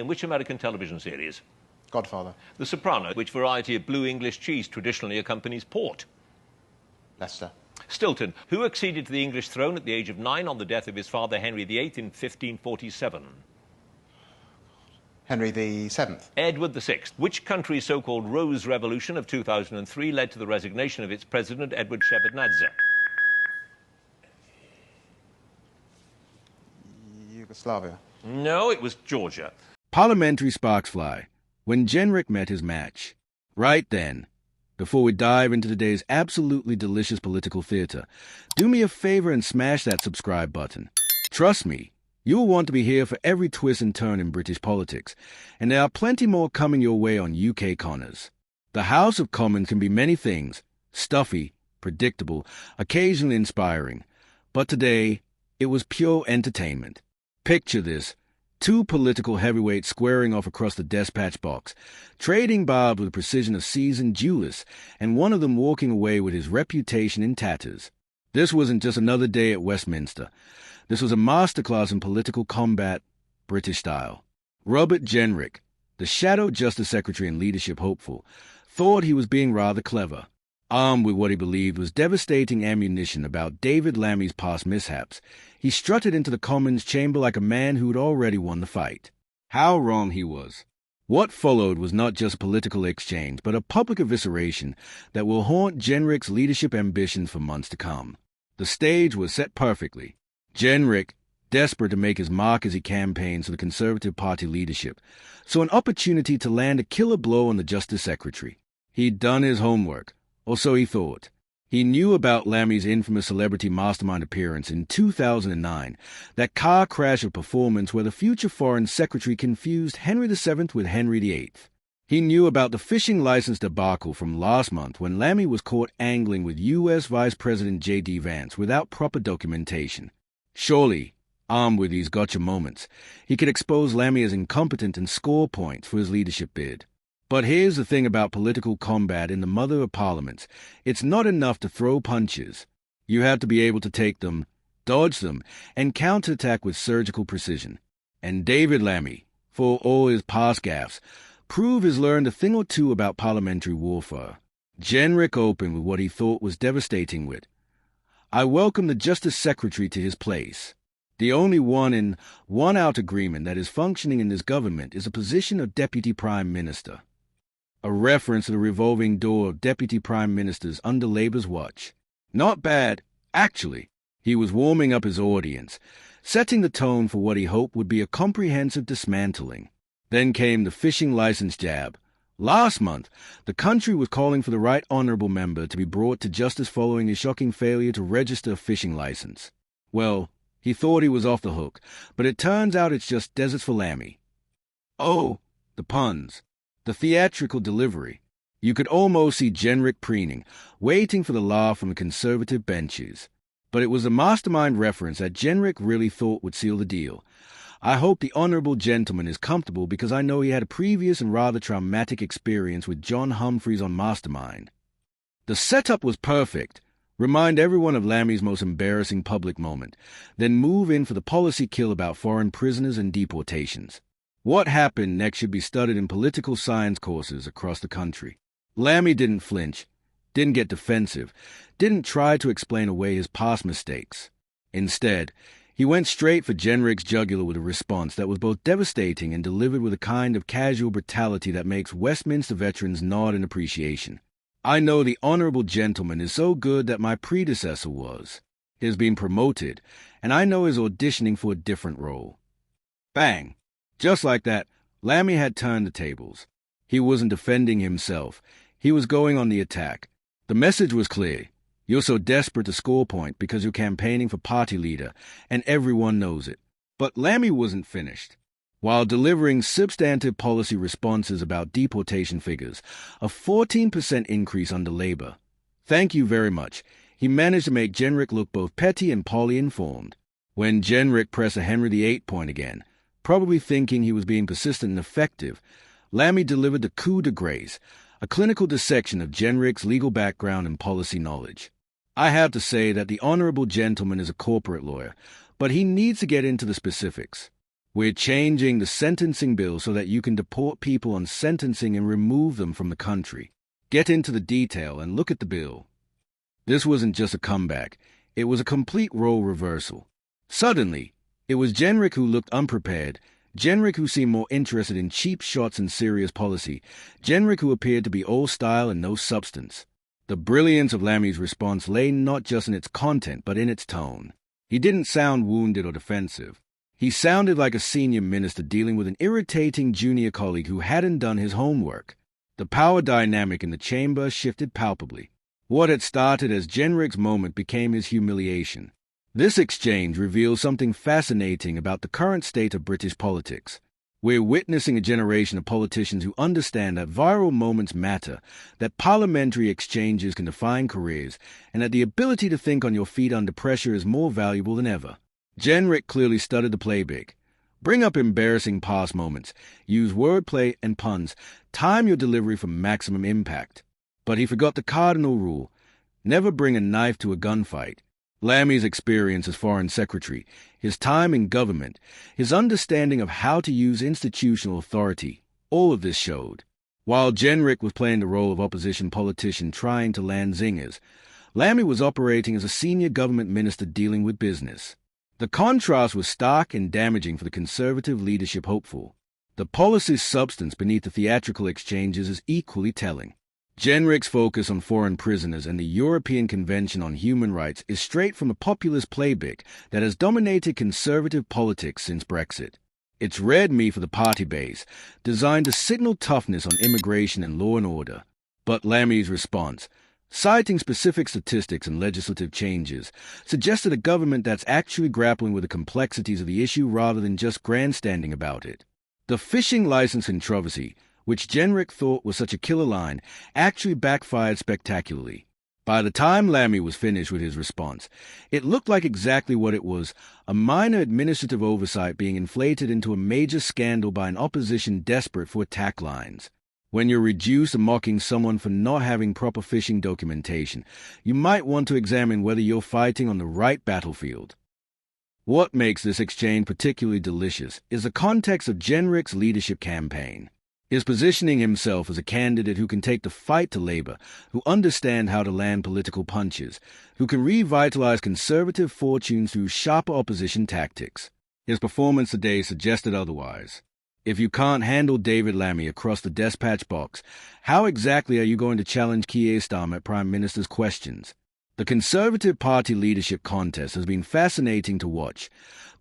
in which American television series? Godfather. The Soprano. Which variety of blue English cheese traditionally accompanies port? Leicester. Stilton. Who acceded to the English throne at the age of 9 on the death of his father Henry VIII in 1547? Henry VII. Edward VI. Which country's so-called Rose Revolution of 2003 led to the resignation of its president, Edward Shevardnadze? Yugoslavia. No, it was Georgia. Parliamentary sparks fly when Jenrick met his match. Right then, before we dive into today's absolutely delicious political theater, do me a favor and smash that subscribe button. Trust me, you'll want to be here for every twist and turn in British politics, and there are plenty more coming your way on UK Connors. The House of Commons can be many things: stuffy, predictable, occasionally inspiring. But today, it was pure entertainment. Picture this: two political heavyweights squaring off across the dispatch box, trading barbs with the precision of seasoned duelists, and one of them walking away with his reputation in tatters. This wasn't just another day at Westminster. This was a masterclass in political combat, British style. Robert Jenrick, the Shadow Justice Secretary and leadership hopeful, thought he was being rather clever. Armed with what he believed was devastating ammunition about David Lammy's past mishaps, he strutted into the Commons chamber like a man who had already won the fight. How wrong he was. What followed was not just a political exchange, but a public evisceration that will haunt Jenrick's leadership ambitions for months to come. The stage was set perfectly. Jenrick, desperate to make his mark as he campaigns for the Conservative Party leadership, saw an opportunity to land a killer blow on the Justice Secretary. He'd done his homework, or so he thought. He knew about Lammy's infamous celebrity mastermind appearance in 2009, that car crash of performance where the future Foreign Secretary confused Henry VII with Henry VIII. He knew about the fishing license debacle from last month when Lammy was caught angling with U.S. Vice President J.D. Vance without proper documentation. Surely, armed with these gotcha moments, he could expose Lammy as incompetent and score points for his leadership bid. But here's the thing about political combat in the mother of parliaments. It's not enough to throw punches. You have to be able to take them, dodge them, and counterattack with surgical precision. And David Lammy, for all his past gaffes, proved he's learned a thing or two about parliamentary warfare. Jenrick opened with what he thought was devastating wit. I welcome the Justice Secretary to his place. The only one-in, one-out agreement that is functioning in this government is a position of Deputy Prime Minister. A reference to the revolving door of Deputy Prime Ministers under Labour's watch. Not bad, actually. He was warming up his audience, setting the tone for what he hoped would be a comprehensive dismantling. Then came the fishing license jab. Last month, the country was calling for the Right Honourable Member to be brought to justice following his shocking failure to register a fishing license. Well, he thought he was off the hook, but it turns out it's just deserts for Lammy. Oh, the puns. The theatrical delivery. You could almost see Jenrick preening, waiting for the laugh from the Conservative benches. But it was a mastermind reference that Jenrick really thought would seal the deal. I hope the honourable gentleman is comfortable because I know he had a previous and rather traumatic experience with John Humphreys on Mastermind. The setup was perfect. Remind everyone of Lammy's most embarrassing public moment, then move in for the policy kill about foreign prisoners and deportations. What happened next should be studied in political science courses across the country. Lammy didn't flinch, didn't get defensive, didn't try to explain away his past mistakes. Instead, he went straight for Jenrick's jugular with a response that was both devastating and delivered with a kind of casual brutality that makes Westminster veterans nod in appreciation. I know the honourable gentleman is so good that my predecessor was. He has been promoted, and I know he's auditioning for a different role. Bang! Just like that, Lammy had turned the tables. He wasn't defending himself. He was going on the attack. The message was clear. You're so desperate to score point because you're campaigning for party leader, and everyone knows it. But Lammy wasn't finished. While delivering substantive policy responses about deportation figures, a 14% increase under Labour. Thank you very much. He managed to make Jenrick look both petty and poorly informed. When Jenrick pressed a Henry VIII point again, probably thinking he was being persistent and effective, Lammy delivered the coup de grace, a clinical dissection of Jenrick's legal background and policy knowledge. I have to say that the honourable gentleman is a corporate lawyer, but he needs to get into the specifics. We're changing the sentencing bill so that you can deport people on sentencing and remove them from the country. Get into the detail and look at the bill. This wasn't just a comeback. It was a complete role reversal. Suddenly, it was Jenrick who looked unprepared, Jenrick who seemed more interested in cheap shots and serious policy, Jenrick who appeared to be all style and no substance. The brilliance of Lammy's response lay not just in its content, but in its tone. He didn't sound wounded or defensive. He sounded like a senior minister dealing with an irritating junior colleague who hadn't done his homework. The power dynamic in the chamber shifted palpably. What had started as Jenrick's moment became his humiliation. This exchange reveals something fascinating about the current state of British politics. We're witnessing a generation of politicians who understand that viral moments matter, that parliamentary exchanges can define careers, and that the ability to think on your feet under pressure is more valuable than ever. Jenrick clearly studied the playbook. Bring up embarrassing past moments, use wordplay and puns, time your delivery for maximum impact. But he forgot the cardinal rule: never bring a knife to a gunfight. Lammy's experience as Foreign Secretary, his time in government, his understanding of how to use institutional authority, all of this showed. While Jenrick was playing the role of opposition politician trying to land zingers, Lammy was operating as a senior government minister dealing with business. The contrast was stark and damaging for the Conservative leadership hopeful. The policy's substance beneath the theatrical exchanges is equally telling. Jenrick's focus on foreign prisoners and the European Convention on Human Rights is straight from a populist playbook that has dominated Conservative politics since Brexit. It's red meat for the party base, designed to signal toughness on immigration and law and order. But Lammy's response, citing specific statistics and legislative changes, suggested a government that's actually grappling with the complexities of the issue rather than just grandstanding about it. The fishing license controversy, which Jenrick thought was such a killer line, actually backfired spectacularly. By the time Lammy was finished with his response, it looked like exactly what it was: a minor administrative oversight being inflated into a major scandal by an opposition desperate for attack lines. When you're reduced to mocking someone for not having proper fishing documentation, you might want to examine whether you're fighting on the right battlefield. What makes this exchange particularly delicious is the context of Jenrick's leadership campaign. Is positioning himself as a candidate who can take the fight to Labour, who understand how to land political punches, who can revitalize Conservative fortunes through sharper opposition tactics. His performance today suggested otherwise. If you can't handle David Lammy across the dispatch box, how exactly are you going to challenge Keir Starmer at Prime Minister's questions? The Conservative Party leadership contest has been fascinating to watch,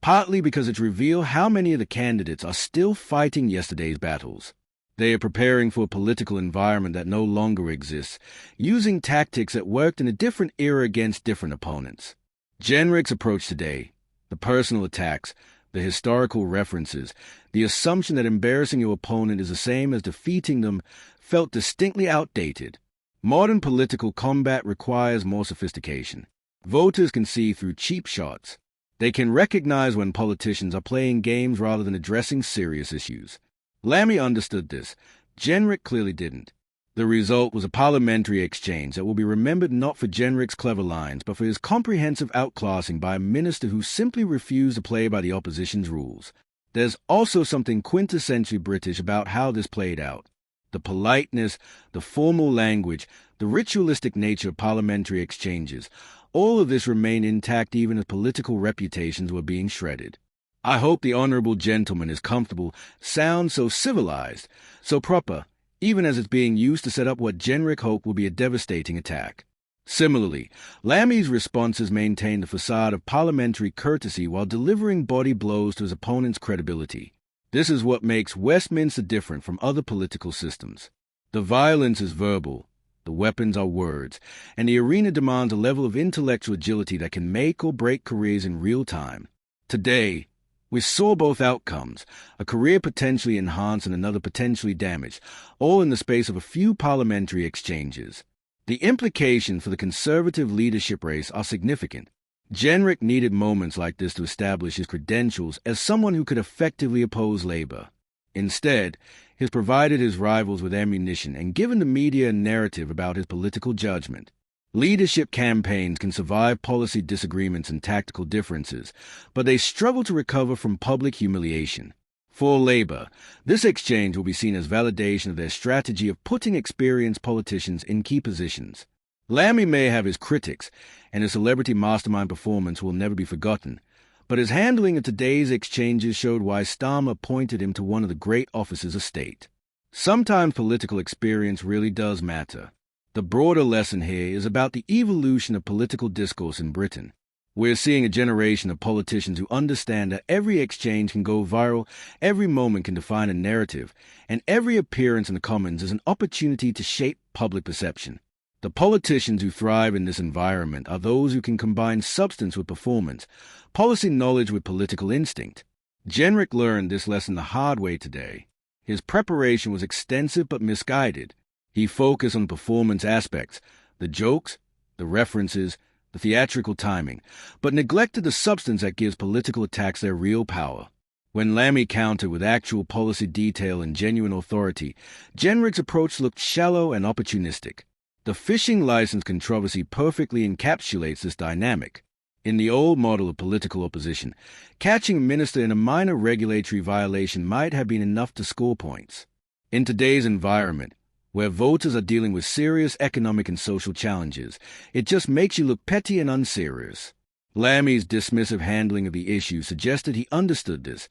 partly because it's revealed how many of the candidates are still fighting yesterday's battles. They are preparing for a political environment that no longer exists, using tactics that worked in a different era against different opponents. Jenrick's approach today, the personal attacks, the historical references, the assumption that embarrassing your opponent is the same as defeating them, felt distinctly outdated. Modern political combat requires more sophistication. Voters can see through cheap shots. They can recognize when politicians are playing games rather than addressing serious issues. Lammy understood this. Jenrick clearly didn't. The result was a parliamentary exchange that will be remembered not for Jenrick's clever lines, but for his comprehensive outclassing by a minister who simply refused to play by the opposition's rules. There's also something quintessentially British about how this played out. The politeness, the formal language, the ritualistic nature of parliamentary exchanges, all of this remained intact even as political reputations were being shredded. I hope the honourable gentleman is comfortable, sounds so civilized, so proper, even as it's being used to set up what Jenrick hoped will be a devastating attack. Similarly, Lammy's responses maintained the facade of parliamentary courtesy while delivering body blows to his opponent's credibility. This is what makes Westminster different from other political systems. The violence is verbal, the weapons are words, and the arena demands a level of intellectual agility that can make or break careers in real time. Today, we saw both outcomes, a career potentially enhanced and another potentially damaged, all in the space of a few parliamentary exchanges. The implications for the Conservative leadership race are significant. Jenrick needed moments like this to establish his credentials as someone who could effectively oppose Labour. Instead, he's provided his rivals with ammunition and given the media a narrative about his political judgment. Leadership campaigns can survive policy disagreements and tactical differences, but they struggle to recover from public humiliation. For Labour, this exchange will be seen as validation of their strategy of putting experienced politicians in key positions. Lammy may have his critics, and his celebrity mastermind performance will never be forgotten, but his handling of today's exchanges showed why Starmer appointed him to one of the great offices of state. Sometimes political experience really does matter. The broader lesson here is about the evolution of political discourse in Britain. We're seeing a generation of politicians who understand that every exchange can go viral, every moment can define a narrative, and every appearance in the Commons is an opportunity to shape public perception. The politicians who thrive in this environment are those who can combine substance with performance, policy knowledge with political instinct. Jenrick learned this lesson the hard way today. His preparation was extensive but misguided. He focused on performance aspects, the jokes, the references, the theatrical timing, but neglected the substance that gives political attacks their real power. When Lammy countered with actual policy detail and genuine authority, Jenrick's approach looked shallow and opportunistic. The fishing license controversy perfectly encapsulates this dynamic. In the old model of political opposition, catching a minister in a minor regulatory violation might have been enough to score points. In today's environment, where voters are dealing with serious economic and social challenges, it just makes you look petty and unserious. Lammy's dismissive handling of the issue suggested he understood this.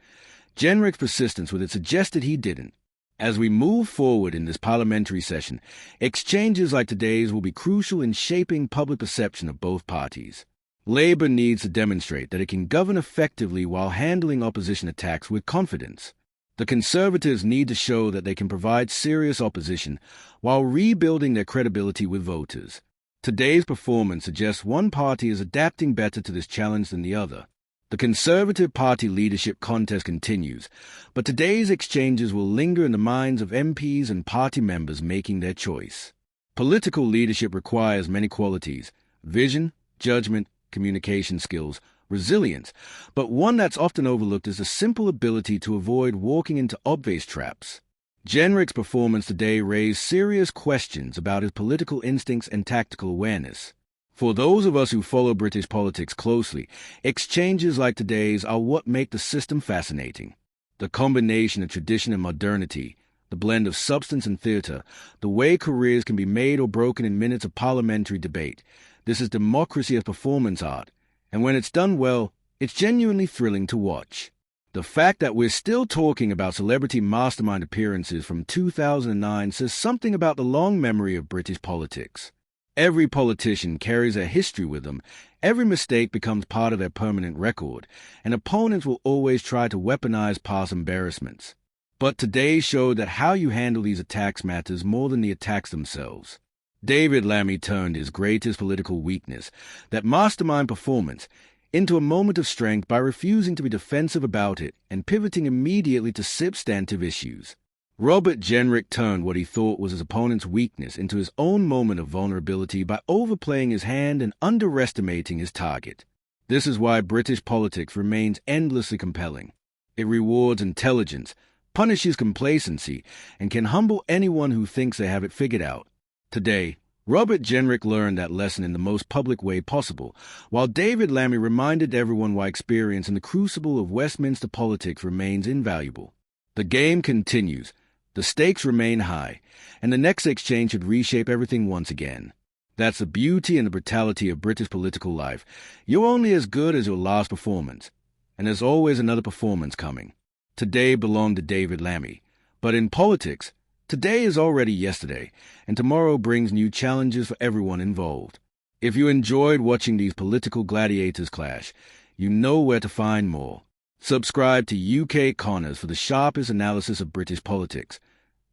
Jenrick's persistence with it suggested he didn't. As we move forward in this parliamentary session, exchanges like today's will be crucial in shaping public perception of both parties. Labour needs to demonstrate that it can govern effectively while handling opposition attacks with confidence. The Conservatives need to show that they can provide serious opposition while rebuilding their credibility with voters. Today's performance suggests one party is adapting better to this challenge than the other. The Conservative Party leadership contest continues, but today's exchanges will linger in the minds of MPs and party members making their choice. Political leadership requires many qualities: vision, judgment, communication skills, resilience, but one that's often overlooked is the simple ability to avoid walking into obvious traps. Jenrick's performance today raised serious questions about his political instincts and tactical awareness. For those of us who follow British politics closely, exchanges like today's are what make the system fascinating. The combination of tradition and modernity, the blend of substance and theatre, the way careers can be made or broken in minutes of parliamentary debate. This is democracy as performance art, and when it's done well, it's genuinely thrilling to watch. The fact that we're still talking about celebrity mastermind appearances from 2009 says something about the long memory of British politics. Every politician carries a history with them, every mistake becomes part of their permanent record, and opponents will always try to weaponize past embarrassments. But today showed that how you handle these attacks matters more than the attacks themselves. David Lammy turned his greatest political weakness, that mastermind performance, into a moment of strength by refusing to be defensive about it and pivoting immediately to substantive issues. Robert Jenrick turned what he thought was his opponent's weakness into his own moment of vulnerability by overplaying his hand and underestimating his target. This is why British politics remains endlessly compelling. It rewards intelligence, punishes complacency, and can humble anyone who thinks they have it figured out. Today, Robert Jenrick learned that lesson in the most public way possible, while David Lammy reminded everyone why experience in the crucible of Westminster politics remains invaluable. The game continues. The stakes remain high, and the next exchange should reshape everything once again. That's the beauty and the brutality of British political life. You're only as good as your last performance, and there's always another performance coming. Today belonged to David Lammy, but in politics, today is already yesterday, and tomorrow brings new challenges for everyone involved. If you enjoyed watching these political gladiators clash, you know where to find more. Subscribe to UK Connors for the sharpest analysis of British politics.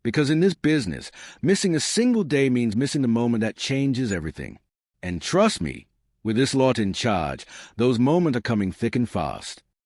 Because in this business, missing a single day means missing the moment that changes everything. And trust me, with this lot in charge, those moments are coming thick and fast.